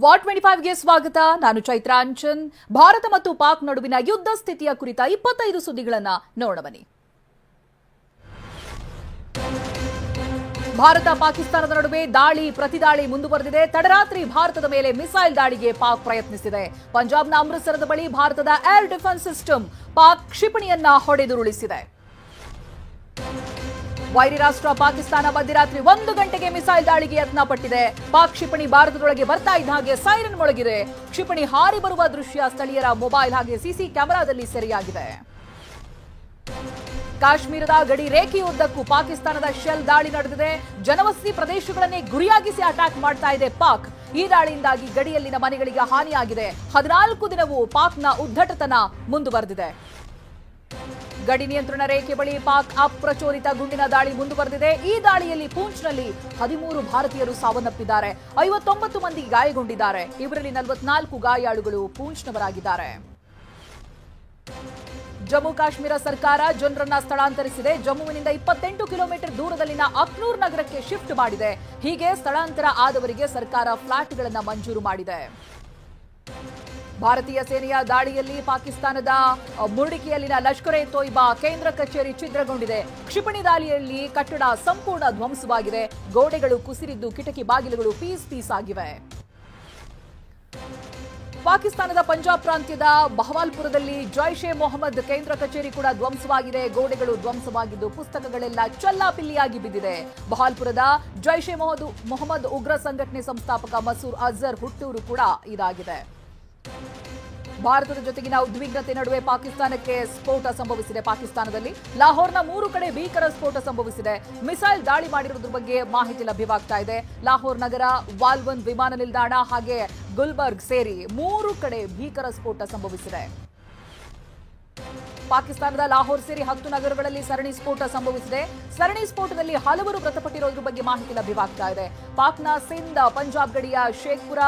War 25ಗೆ ಸ್ವಾಗತ. ನಾನು ಚೈತ್ರ ಅಂಚನ್. ಭಾರತ ಮತ್ತು ಪಾಕ್ ನಡುವಿನ ಯುದ್ಧ ಸ್ಥಿತಿಯ ಕುರಿತ 25 ಸುದ್ದಿಗಳನ್ನು ನೋಡೋಣ ಬನ್ನಿ. ಭಾರತ ಪಾಕಿಸ್ತಾನದ ನಡುವೆ ದಾಳಿ ಪ್ರತಿದಾಳಿ ಮುಂದುವರೆದಿದೆ. ತಡರಾತ್ರಿ ಭಾರತದ ಮೇಲೆ ಮಿಸೈಲ್ ದಾಳಿಗೆ ಪಾಕ್ ಪ್ರಯತ್ನಿಸಿದೆ. ಪಂಜಾಬ್ನ ಅಮೃತಸರದ ಬಳಿ ಭಾರತದ ಏರ್ ಡಿಫೆನ್ಸ್ ಸಿಸ್ಟಮ್ ಪಾಕ್ ಕ್ಷಿಪಣಿಯನ್ನ ಹೊಡೆದುರುಳಿಸಿದೆ. ವೈರಿ ರಾಷ್ಟ್ರ ಪಾಕಿಸ್ತಾನ ಮಧ್ಯರಾತ್ರಿ 1 ಗಂಟೆಗೆ ಮಿಸೈಲ್ ದಾಳಿಗೆ ಯತ್ನ ಪಟ್ಟಿದೆ. ಪಾಕ್ ಕ್ಷಿಪಣಿ ಭಾರತದೊಳಗೆ ಬರ್ತಾ ಇದ್ದ ಹಾಗೆ ಸೈರನ್ ಮೊಳಗಿದೆ. ಕ್ಷಿಪಣಿ ಹಾರಿ ಬರುವ ದೃಶ್ಯ ಸ್ಥಳೀಯರ ಮೊಬೈಲ್ ಹಾಗೆ ಸಿಸಿ ಕ್ಯಾಮೆರಾದಲ್ಲಿ ಸೆರೆಯಾಗಿದೆ. ಕಾಶ್ಮೀರದ ಗಡಿ ರೇಖೆಯುದ್ದಕ್ಕೂ ಪಾಕಿಸ್ತಾನದ ಶೆಲ್ ದಾಳಿ ನಡೆದಿದೆ. ಜನವಸತಿ ಪ್ರದೇಶಗಳನ್ನೇ ಗುರಿಯಾಗಿಸಿ ಅಟ್ಯಾಕ್ ಮಾಡ್ತಾ ಇದೆ ಪಾಕ್. ಈ ದಾಳಿಯಿಂದಾಗಿ ಗಡಿಯಲ್ಲಿನ ಮನೆಗಳಿಗೆ ಹಾನಿಯಾಗಿದೆ. 14 ದಿನವೂ ಪಾಕ್ನ ಉದ್ದಟತನ ಮುಂದುವರೆದಿದೆ. ಗಡಿ ನಿಯಂತ್ರಣ ರೇಖೆ ಬಳಿ ಪಾಕ್ ಅಪ್ರಚೋದಿತ ಗುಂಡಿನ ದಾಳಿ ಮುಂದುವರೆದಿದೆ. ಈ ದಾಳಿಯಲ್ಲಿ ಪೂಂಚ್ನಲ್ಲಿ 13 ಭಾರತೀಯರು ಸಾವನ್ನಪ್ಪಿದ್ದಾರೆ. 59 ಮಂದಿ ಗಾಯಗೊಂಡಿದ್ದಾರೆ. ಇವರಲ್ಲಿ 44 ಗಾಯಾಳುಗಳು ಪೂಂಚ್ನವರಾಗಿದ್ದಾರೆ. ಜಮ್ಮು ಕಾಶ್ಮೀರ ಸರ್ಕಾರ ಜನರನ್ನ ಸ್ಥಳಾಂತರಿಸಿದೆ. ಜಮ್ಮುವಿನಿಂದ 28 ಕಿಲೋಮೀಟರ್ ದೂರದಲ್ಲಿನ ಅಕ್ನೂರ್ ನಗರಕ್ಕೆ ಶಿಫ್ಟ್ ಮಾಡಿದೆ. ಹೀಗೆ ಸ್ಥಳಾಂತರ ಆದವರಿಗೆ ಸರ್ಕಾರ ಫ್ಲಾಟ್ಗಳನ್ನು ಮಂಜೂರು ಮಾಡಿದೆ. ಭಾರತೀಯ ಸೇನೆಯ ದಾಳಿಯಲ್ಲಿ ಪಾಕಿಸ್ತಾನದ ಮುರ್ಡಿಕಿಯಲ್ಲಿನ ಲಷ್ಕರ್ ಎ ತೊಯ್ಬಾ ಕೇಂದ್ರ ಕಚೇರಿ ಛಿದ್ರಗೊಂಡಿದೆ. ಕ್ಷಿಪಣಿ ದಾಳಿಯಲ್ಲಿ ಕಟ್ಟಡ ಸಂಪೂರ್ಣ ಧ್ವಂಸವಾಗಿದೆ. ಗೋಡೆಗಳು ಕುಸಿರಿದ್ದು ಕಿಟಕಿ ಬಾಗಿಲುಗಳು ಪೀಸ್ ಆಗಿವೆ. ಪಾಕಿಸ್ತಾನದ ಪಂಜಾಬ್ ಪ್ರಾಂತ್ಯದ ಬಹವಾಲ್ಪುರದಲ್ಲಿ ಜೈಷ್ ಎ ಮೊಹಮ್ಮದ್ ಕೇಂದ್ರ ಕಚೇರಿ ಕೂಡ ಧ್ವಂಸವಾಗಿದೆ. ಗೋಡೆಗಳು ಧ್ವಂಸವಾಗಿದ್ದು ಪುಸ್ತಕಗಳೆಲ್ಲ ಚಲ್ಲಾಪಿಲ್ಲಿಯಾಗಿ ಬಿದ್ದಿದೆ. ಬಹವಾಲ್ಪುರದ ಜೈಷ್ ಎ ಮೊಹಮ್ಮದ್ ಉಗ್ರ ಸಂಘಟನೆ ಸಂಸ್ಥಾಪಕ ಮಸೂದ್ ಅಜರ್ ಹುಟ್ಟೂರು ಕೂಡ ಇದಾಗಿದೆ. ಭಾರತದ ಜೊತೆಗಿನ ಉದ್ವಿಗ್ನತೆ ನಡುವೆ ಪಾಕಿಸ್ತಾನಕ್ಕೆ ಸ್ಫೋಟ ಸಂಭವಿಸಿದೆ. ಪಾಕಿಸ್ತಾನದಲ್ಲಿ ಲಾಹೋರ್ನ 3 ಕಡೆ ಭೀಕರ ಸ್ಫೋಟ ಸಂಭವಿಸಿದೆ. ಮಿಸೈಲ್ ದಾಳಿ ಮಾಡಿರುವುದರ ಬಗ್ಗೆ ಮಾಹಿತಿ ಲಭ್ಯವಾಗ್ತಾ ಇದೆ. ಲಾಹೋರ್ ನಗರ, ವಾಲ್ವನ್ ವಿಮಾನ ನಿಲ್ದಾಣ ಹಾಗೆ ಗುಲ್ಬರ್ಗ್ ಸೇರಿ 3 ಕಡೆ ಭೀಕರ ಸ್ಫೋಟ ಸಂಭವಿಸಿದೆ. ಪಾಕಿಸ್ತಾನದ ಲಾಹೋರ್ ಸೇರಿ 10 ನಗರಗಳಲ್ಲಿ ಸರಣಿ ಸ್ಫೋಟ ಸಂಭವಿಸಿದೆ. ಸರಣಿ ಸ್ಫೋಟದಲ್ಲಿ ಹಲವರು ಮೃತಪಟ್ಟಿರೋದ್ರ ಬಗ್ಗೆ ಮಾಹಿತಿ ಲಭ್ಯವಾಗ್ತಾ ಇದೆ. ಪಾಕ್ನ ಸಿಂಧ್, ಪಂಜಾಬ್ ಗಡಿಯ ಶೇಖ್ಪುರ,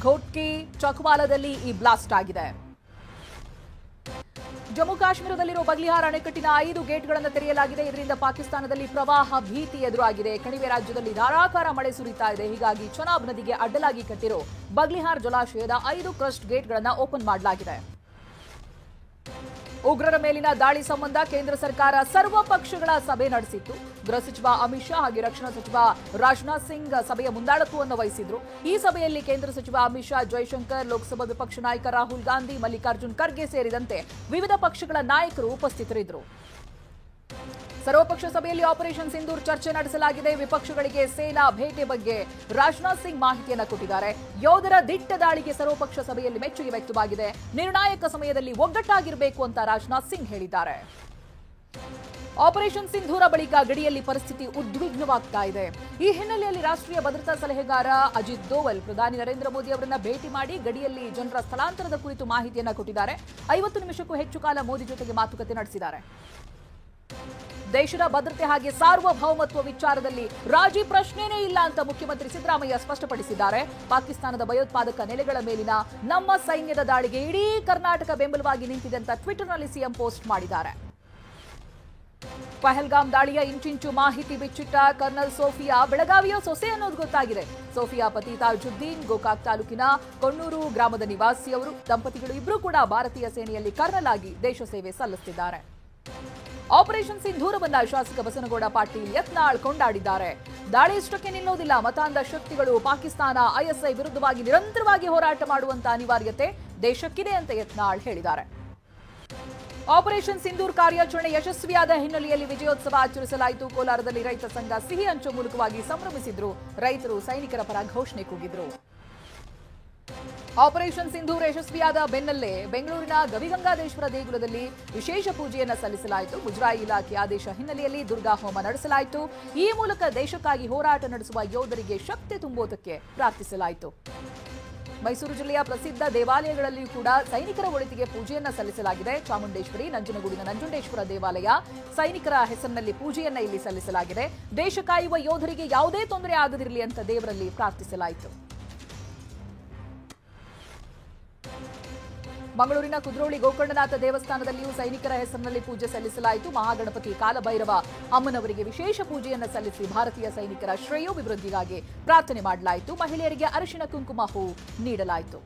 ಘೋಟ್ಕಿ, ಚಕ್ವಾಲದಲ್ಲಿ ಈ ಬ್ಲಾಸ್ಟ್ ಆಗಿದೆ. ಜಮ್ಮು ಕಾಶ್ಮೀರದಲ್ಲಿರುವ ಬಗ್ಲಿಹಾರ್ ಅಣೆಕಟ್ಟಿನ 5 ಗೇಟ್ಗಳನ್ನು ತೆರೆಯಲಾಗಿದೆ. ಇದರಿಂದ ಪಾಕಿಸ್ತಾನದಲ್ಲಿ ಪ್ರವಾಹ ಭೀತಿ ಎದುರಾಗಿದೆ. ಕಣಿವೆ ರಾಜ್ಯದಲ್ಲಿ ಧಾರಾಕಾರ ಮಳೆ ಸುರಿತಾ ಇದೆ. ಹೀಗಾಗಿ ಚನಾಬ್ ನದಿಗೆ ಅಡ್ಡಲಾಗಿ ಕಟ್ಟಿರೋ ಬಗ್ಲಿಹಾರ್ ಜಲಾಶಯದ 5 ಕ್ರಸ್ಟ್ ಗೇಟ್ಗಳನ್ನು ಓಪನ್ ಮಾಡಲಾಗಿದೆ. ಉಗ್ರರ ಮೇಲಿನ ದಾಳಿ ಸಂಬಂಧ ಕೇಂದ್ರ ಸರ್ಕಾರ ಸರ್ವ ಪಕ್ಷಗಳ ಸಭೆ ನಡೆಸಿತ್ತು. ಗೃಹ ಸಚಿವ ಅಮಿತ್ ಶಾ ಹಾಗೆ ರಕ್ಷಣಾ ಸಚಿವ ರಾಜನಾಥ್ ಸಿಂಗ್ ಸಭೆಯ ಮುಂದಾಳತ್ವವನ್ನು ವಹಿಸಿದ್ರು. ಈ ಸಭೆಯಲ್ಲಿ ಕೇಂದ್ರ ಸಚಿವ ಅಮಿತ್ ಶಾ, ಜೈಶಂಕರ್, ಲೋಕಸಭಾ ವಿಪಕ್ಷ ನಾಯಕ ರಾಹುಲ್ ಗಾಂಧಿ, ಮಲ್ಲಿಕಾರ್ಜುನ್ ಖರ್ಗೆ ಸೇರಿದಂತೆ ವಿವಿಧ ಪಕ್ಷಗಳ ನಾಯಕರು ಉಪಸ್ಥಿತರಿದ್ದರು. ಸರ್ವಪಕ್ಷ ಸಭೆಯಲ್ಲಿ ಆಪರೇಷನ್ ಸಿಂಧೂರ್ ಚರ್ಚೆ ನಡೆಸಲಾಗಿದೆ. ವಿಪಕ್ಷಗಳಿಗೆ ಸೇನಾ ಭೇಟಿ ಬಗ್ಗೆ ರಾಜನಾಥ್ ಸಿಂಗ್ ಮಾಹಿತಿಯನ್ನು ಕೊಟ್ಟಿದ್ದಾರೆ. ಯೋಧರ ದಿಟ್ಟ ದಾಳಿಗೆ ಸರ್ವಪಕ್ಷ ಸಭೆಯಲ್ಲಿ ಮೆಚ್ಚುಗೆ ವ್ಯಕ್ತವಾಗಿದೆ. ನಿರ್ಣಾಯಕ ಸಮಯದಲ್ಲಿ ಒಗ್ಗಟ್ಟಾಗಿರಬೇಕು ಅಂತ ರಾಜನಾಥ್ ಸಿಂಗ್ ಹೇಳಿದ್ದಾರೆ. ಆಪರೇಷನ್ ಸಿಂಧೂರ ಬಳಿಕ ಗಡಿಯಲ್ಲಿ ಪರಿಸ್ಥಿತಿ ಉದ್ವಿಗ್ನವಾಗ್ತಾ ಇದೆ. ಈ ಹಿನ್ನೆಲೆಯಲ್ಲಿ ರಾಷ್ಟ್ರೀಯ ಭದ್ರತಾ ಸಲಹೆಗಾರ ಅಜಿತ್ ದೋವಲ್ ಪ್ರಧಾನಿ ನರೇಂದ್ರ ಮೋದಿ ಅವರನ್ನ ಭೇಟಿ ಮಾಡಿ ಗಡಿಯಲ್ಲಿ ಜನರ ಸ್ಥಳಾಂತರದ ಕುರಿತು ಮಾಹಿತಿಯನ್ನು ಕೊಟ್ಟಿದ್ದಾರೆ. 50 ನಿಮಿಷಕ್ಕೂ ಹೆಚ್ಚು ಕಾಲ ಮೋದಿ ಜೊತೆಗೆ ಮಾತುಕತೆ ನಡೆಸಿದ್ದಾರೆ. ದೇಶದ ಭದ್ರತೆ ಹಾಗೆ ಸಾರ್ವಭೌಮತ್ವ ವಿಚಾರದಲ್ಲಿ ರಾಜಿ ಪ್ರಶ್ನೆನೇ ಇಲ್ಲ ಅಂತ ಮುಖ್ಯಮಂತ್ರಿ ಸಿದ್ದರಾಮಯ್ಯ ಸ್ಪಷ್ಟಪಡಿಸಿದ್ದಾರೆ. ಪಾಕಿಸ್ತಾನದ ಭಯೋತ್ಪಾದಕ ನೆಲೆಗಳ ಮೇಲಿನ ನಮ್ಮ ಸೈನ್ಯದ ದಾಳಿಗೆ ಇಡೀ ಕರ್ನಾಟಕ ಬೆಂಬಲವಾಗಿ ನಿಂತಿದೆ ಅಂತ ಟ್ವಿಟರ್ನಲ್ಲಿ ಸಿಎಂ ಪೋಸ್ಟ್ ಮಾಡಿದ್ದಾರೆ. ಪಹಲ್ಗಾಮ್ ದಾಳಿಯ ಇಂಚಿಂಚು ಮಾಹಿತಿ ಬಿಚ್ಚಿಟ್ಟ ಕರ್ನಲ್ ಸೋಫಿಯಾ ಬೆಳಗಾವಿಯ ಸೊಸೆ ಅನ್ನೋದು ಗೊತ್ತಾಗಿದೆ. ಸೋಫಿಯಾ ಪತಿ ತಾಜುದ್ದೀನ್ ಗೋಕಾಕ್ ತಾಲೂಕಿನ ಕೊಣ್ಣೂರು ಗ್ರಾಮದ ನಿವಾಸಿಯವರು. ದಂಪತಿಗಳು ಇಬ್ಬರೂ ಕೂಡ ಭಾರತೀಯ ಸೇನೆಯಲ್ಲಿ ಕರ್ನಲ್ ಆಗಿ ದೇಶ ಸೇವೆ ಸಲ್ಲಿಸುತ್ತಿದ್ದಾರೆ. ಆಪರೇಷನ್ ಸಿಂಧೂರವನ್ನ ಶಾಸಕ ಬಸನಗೌಡ ಪಾಟೀಲ್ ಯತ್ನಾಳ್ ಕೊಂಡಾಡಿದ್ದಾರೆ. ದಾಳಿ ಇಷ್ಟಕ್ಕೆ ನಿಲ್ಲೋದಿಲ್ಲ. ಮತಾಂಧ ಶಕ್ತಿಗಳು ಪಾಕಿಸ್ತಾನ, ಐಎಸ್ಐ ವಿರುದ್ಧವಾಗಿ ನಿರಂತರವಾಗಿ ಹೋರಾಟ ಮಾಡುವಂತ ಅನಿವಾರ್ಯತೆ ದೇಶಕ್ಕಿದೆ ಅಂತ ಯತ್ನಾಳ್ ಹೇಳಿದ್ದಾರೆ. ಆಪರೇಷನ್ ಸಿಂಧೂರ್ ಕಾರ್ಯಾಚರಣೆ ಯಶಸ್ವಿಯಾದ ಹಿನ್ನೆಲೆಯಲ್ಲಿ ವಿಜಯೋತ್ಸವ ಆಚರಿಸಲಾಯಿತು. ಕೋಲಾರದಲ್ಲಿ ರೈತ ಸಂಘ ಸಿಹಿ ಹಂಚುವ ಮೂಲಕವಾಗಿ ಸಂಭ್ರಮಿಸಿದ್ರು. ರೈತರು ಸೈನಿಕರ ಪರ ಘೋಷಣೆ ಕೂಗಿದ್ರು. ಆಪರೇಷನ್ ಸಿಂಧೂರ್ ಯಶಸ್ವಿಯಾದ ಬೆನ್ನಲ್ಲೇ ಬೆಂಗಳೂರಿನ ಗವಿಗಂಗಾದೇಶ್ವರ ದೇಗುಲದಲ್ಲಿ ವಿಶೇಷ ಪೂಜೆಯನ್ನು ಸಲ್ಲಿಸಲಾಯಿತು. ಮುಜರಾಯಿ ಇಲಾಖೆ ಆದೇಶ ಹಿನ್ನೆಲೆಯಲ್ಲಿ ದುರ್ಗಾ ಹೋಮ ನಡೆಸಲಾಯಿತು. ಈ ಮೂಲಕ ದೇಶಕ್ಕಾಗಿ ಹೋರಾಟ ನಡೆಸುವ ಯೋಧರಿಗೆ ಶಕ್ತಿ ತುಂಬುವುದಕ್ಕೆ ಪ್ರಾರ್ಥಿಸಲಾಯಿತು. ಮೈಸೂರು ಜಿಲ್ಲೆಯ ಪ್ರಸಿದ್ಧ ದೇವಾಲಯಗಳಲ್ಲಿಯೂ ಕೂಡ ಸೈನಿಕರ ಒಳಿತಿಗೆ ಪೂಜೆಯನ್ನ ಸಲ್ಲಿಸಲಾಗಿದೆ. ಚಾಮುಂಡೇಶ್ವರಿ, ನಂಜನಗೂಡಿನ ನಂಜುಂಡೇಶ್ವರ ದೇವಾಲಯ ಸೈನಿಕರ ಹೆಸರಿನಲ್ಲಿ ಪೂಜೆಯನ್ನ ಇಲ್ಲಿ ಸಲ್ಲಿಸಲಾಗಿದೆ. ದೇಶ ಕಾಯುವ ಯೋಧರಿಗೆ ಯಾವುದೇ ತೊಂದರೆ ಆಗದಿರಲಿ ಅಂತ ದೇವರಲ್ಲಿ ಪ್ರಾರ್ಥಿಸಲಾಯಿತು. ಮಂಗಳೂರಿನ ಕುದ್ರೋಳಿ ಗೋಕರ್ಣನಾಥ ದೇವಸ್ಥಾನದಲ್ಲಿಯೂ ಸೈನಿಕರ ಹೆಸರಿನಲ್ಲಿ ಪೂಜೆ ಸಲ್ಲಿಸಲಾಯಿತು. ಮಹಾಗಣಪತಿ ಕಾಲಭೈರವ ಅಮ್ಮನವರಿಗೆ ವಿಶೇಷ ಪೂಜೆಯನ್ನು ಸಲ್ಲಿಸಿ ಭಾರತೀಯ ಸೈನಿಕರ ಶ್ರೇಯೋಭಿವೃದ್ಧಿಗಾಗಿ ಪ್ರಾರ್ಥನೆ ಮಾಡಲಾಯಿತು. ಮಹಿಳೆಯರಿಗೆ ಅರಿಶಿಣ ಕುಂಕುಮ ಹೂ ನೀಡಲಾಯಿತು.